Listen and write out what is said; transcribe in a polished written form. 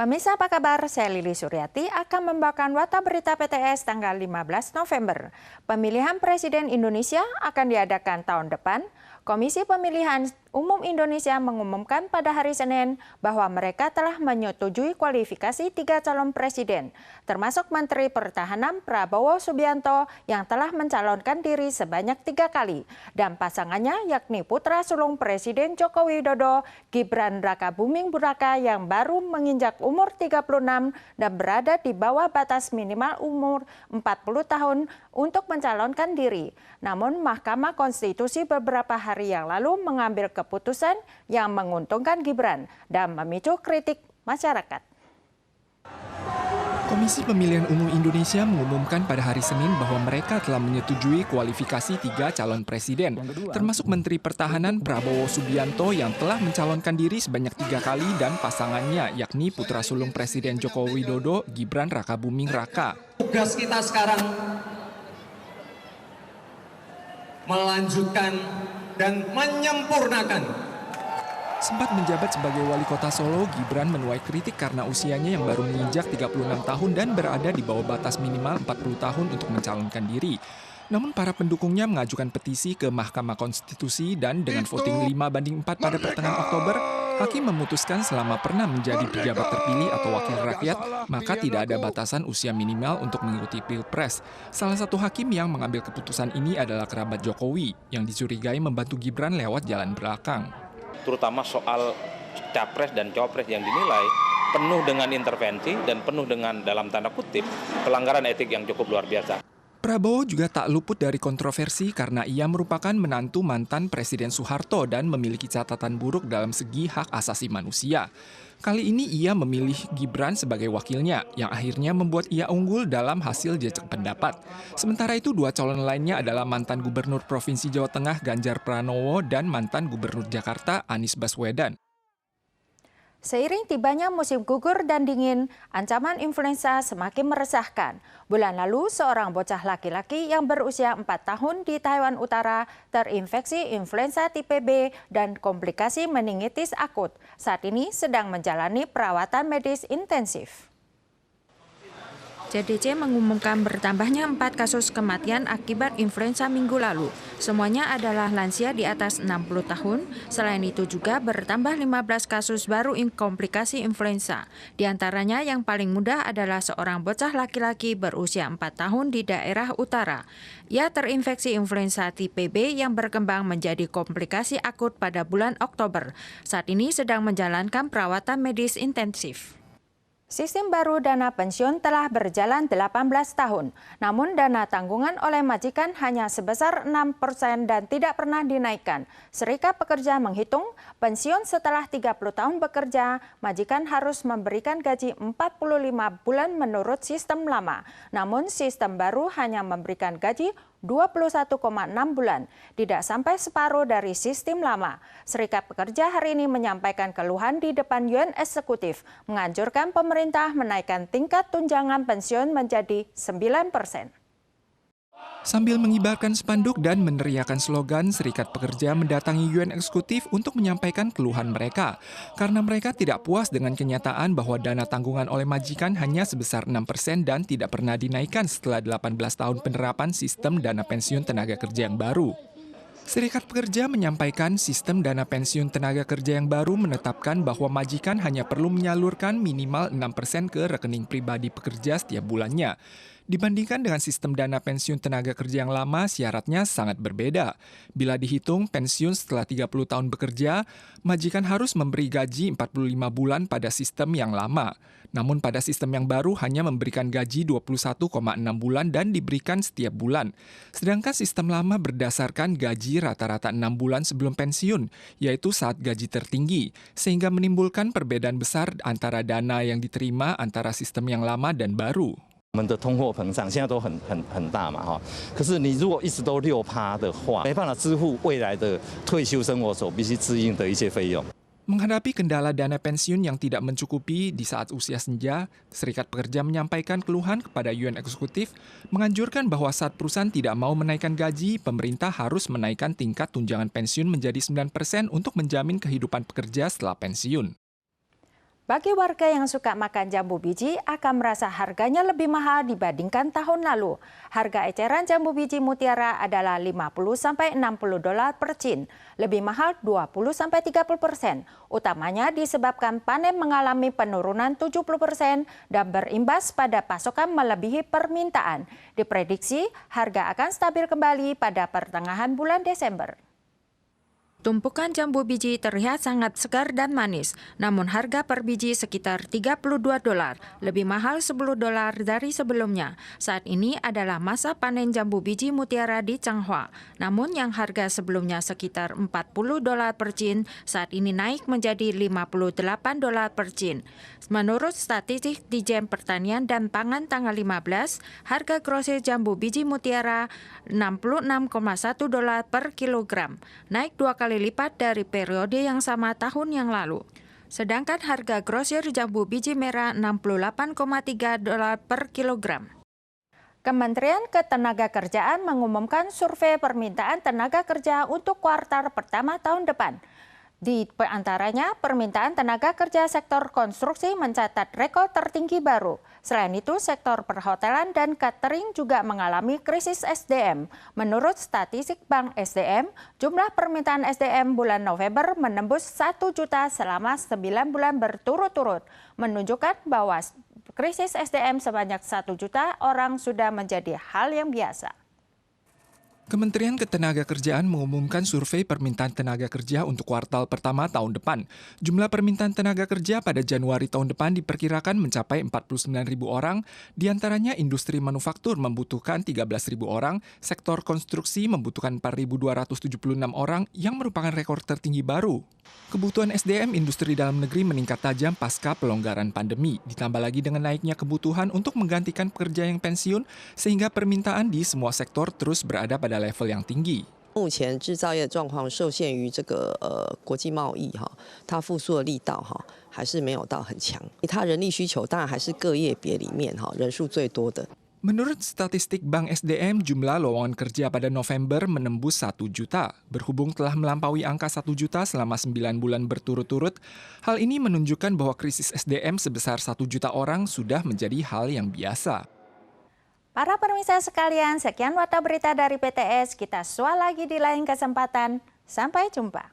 Pemirsa apa kabar? Saya Lili Suryati akan membawakan Warta Berita PTS tanggal 15 November. Pemilihan Presiden Indonesia akan diadakan tahun depan. Komisi Pemilihan Umum Indonesia mengumumkan pada hari Senin bahwa mereka telah menyetujui kualifikasi 3 calon presiden, termasuk Menteri Pertahanan Prabowo Subianto yang telah mencalonkan diri sebanyak 3 kali, dan pasangannya yakni putra sulung Presiden Joko Widodo, Gibran Rakabuming Raka yang baru menginjak umur 36 dan berada di bawah batas minimal umur 40 tahun untuk mencalonkan diri. Namun Mahkamah Konstitusi beberapa hari yang lalu mengambil keputusan yang menguntungkan Gibran dan memicu kritik masyarakat. Komisi Pemilihan Umum Indonesia mengumumkan pada hari Senin bahwa mereka telah menyetujui kualifikasi 3 calon presiden, termasuk Menteri Pertahanan Prabowo Subianto yang telah mencalonkan diri sebanyak 3 kali dan pasangannya yakni putra sulung Presiden Joko Widodo, Gibran Rakabuming Raka. Tugas kita sekarang melanjutkan dan menyempurnakan. Sempat menjabat sebagai wali kota Solo, Gibran menuai kritik karena usianya yang baru menginjak 36 tahun dan berada di bawah batas minimal 40 tahun untuk mencalonkan diri. Namun para pendukungnya mengajukan petisi ke Mahkamah Konstitusi dan dengan voting 5-4 pada pertengahan Oktober, hakim memutuskan selama pernah menjadi pejabat terpilih atau wakil rakyat, maka tidak ada batasan usia minimal untuk mengikuti Pilpres. Salah satu hakim yang mengambil keputusan ini adalah kerabat Jokowi, yang dicurigai membantu Gibran lewat jalan belakang. Terutama soal capres dan cawapres yang dinilai penuh dengan intervensi dan penuh dengan dalam tanda kutip pelanggaran etik yang cukup luar biasa. Prabowo juga tak luput dari kontroversi karena ia merupakan menantu mantan Presiden Soeharto dan memiliki catatan buruk dalam segi hak asasi manusia. Kali ini ia memilih Gibran sebagai wakilnya, yang akhirnya membuat ia unggul dalam hasil jajak pendapat. Sementara itu 2 calon lainnya adalah mantan Gubernur Provinsi Jawa Tengah Ganjar Pranowo dan mantan Gubernur Jakarta Anies Baswedan. Seiring tibanya musim gugur dan dingin, ancaman influenza semakin meresahkan. Bulan lalu, seorang bocah laki-laki yang berusia 4 tahun di Taiwan Utara terinfeksi influenza tipe B dan komplikasi meningitis akut. Saat ini sedang menjalani perawatan medis intensif. CDC mengumumkan bertambahnya 4 kasus kematian akibat influenza minggu lalu. Semuanya adalah lansia di atas 60 tahun. Selain itu juga bertambah 15 kasus baru komplikasi influenza. Di antaranya yang paling mudah adalah seorang bocah laki-laki berusia 4 tahun di daerah utara. Ia terinfeksi influenza tipe B yang berkembang menjadi komplikasi akut pada bulan Oktober. Saat ini sedang menjalankan perawatan medis intensif. Sistem baru dana pensiun telah berjalan 18 tahun, namun dana tanggungan oleh majikan hanya sebesar 6% dan tidak pernah dinaikkan. Serikat Pekerja menghitung, pensiun setelah 30 tahun bekerja, majikan harus memberikan gaji 45 bulan menurut sistem lama. Namun sistem baru hanya memberikan gaji 21,6 bulan, tidak sampai separuh dari sistem lama. Serikat Pekerja hari ini menyampaikan keluhan di depan Yuan Eksekutif, menganjurkan pemerintah menaikkan tingkat tunjangan pensiun menjadi 9%. Sambil mengibarkan spanduk dan meneriakan slogan, Serikat Pekerja mendatangi Yuan Eksekutif untuk menyampaikan keluhan mereka. Karena mereka tidak puas dengan kenyataan bahwa dana tanggungan oleh majikan hanya sebesar 6% dan tidak pernah dinaikkan setelah 18 tahun penerapan sistem dana pensiun tenaga kerja yang baru. Serikat Pekerja menyampaikan sistem dana pensiun tenaga kerja yang baru menetapkan bahwa majikan hanya perlu menyalurkan minimal 6% ke rekening pribadi pekerja setiap bulannya. Dibandingkan dengan sistem dana pensiun tenaga kerja yang lama, syaratnya sangat berbeda. Bila dihitung pensiun setelah 30 tahun bekerja, majikan harus memberi gaji 45 bulan pada sistem yang lama. Namun pada sistem yang baru hanya memberikan gaji 21,6 bulan dan diberikan setiap bulan. Sedangkan sistem lama berdasarkan gaji rata-rata 6 bulan sebelum pensiun, yaitu saat gaji tertinggi, sehingga menimbulkan perbedaan besar antara dana yang diterima antara sistem yang lama dan baru. 我们的通货膨胀现在都很大嘛哈，可是你如果一直都6%的话，没办法支付未来的退休生活所必须支应的一些费用。 Menghadapi kendala dana pensiun yang tidak mencukupi di saat usia senja, Serikat Pekerja menyampaikan keluhan kepada Yuan Eksekutif, menganjurkan bahwa saat perusahaan tidak mau menaikkan gaji, pemerintah harus menaikkan tingkat tunjangan pensiun menjadi 9% untuk menjamin kehidupan pekerja setelah pensiun. Bagi warga yang suka makan jambu biji akan merasa harganya lebih mahal dibandingkan tahun lalu. Harga eceran jambu biji mutiara adalah 50-60 dolar per cin, lebih mahal 20-30%. Utamanya disebabkan panen mengalami penurunan 70% dan berimbas pada pasokan melebihi permintaan. Diprediksi harga akan stabil kembali pada pertengahan bulan Desember. Tumpukan jambu biji terlihat sangat segar dan manis, namun harga per biji sekitar 32 dolar, lebih mahal 10 dolar dari sebelumnya. Saat ini adalah masa panen jambu biji mutiara di Changhua, namun yang harga sebelumnya sekitar 40 dolar per cin, saat ini naik menjadi 58 dolar per cin. Menurut statistik Dijen Pertanian dan Pangan tanggal 15, harga grosir jambu biji mutiara 66,1 dolar per kilogram, naik 2 kali lipat dari periode yang sama tahun yang lalu. Sedangkan harga grosir jambu biji merah 68,3 dolar per kilogram. Kementerian Ketenagakerjaan mengumumkan survei permintaan tenaga kerja untuk kuartal pertama tahun depan. Di antaranya, permintaan tenaga kerja sektor konstruksi mencatat rekor tertinggi baru. Selain itu, sektor perhotelan dan catering juga mengalami krisis SDM. Menurut statistik Bank SDM, jumlah permintaan SDM bulan November menembus 1 juta selama 9 bulan berturut-turut, menunjukkan bahwa krisis SDM sebanyak 1 juta orang sudah menjadi hal yang biasa. Kementerian Ketenagakerjaan mengumumkan survei permintaan tenaga kerja untuk kuartal pertama tahun depan. Jumlah permintaan tenaga kerja pada Januari tahun depan diperkirakan mencapai 49.000 orang, diantaranya industri manufaktur membutuhkan 13.000 orang, sektor konstruksi membutuhkan 4.276 orang yang merupakan rekor tertinggi baru. Kebutuhan SDM industri dalam negeri meningkat tajam pasca pelonggaran pandemi, ditambah lagi dengan naiknya kebutuhan untuk menggantikan pekerja yang pensiun, sehingga permintaan di semua sektor terus berada pada level yang tinggi. 目前制造业状况受限于这个国际贸易它复苏的力道还是没有到很强。它人力需求当然还是各业别里面人数最多的。 Menurut statistik Bank SDM, jumlah lowongan kerja pada November menembus 1 juta. Berhubung telah melampaui angka 1 juta selama 9 bulan berturut-turut, hal ini menunjukkan bahwa krisis SDM sebesar 1 juta orang sudah menjadi hal yang biasa. Para pemirsa sekalian, sekian Warta Berita dari PTS. Kita sua lagi di lain kesempatan. Sampai jumpa.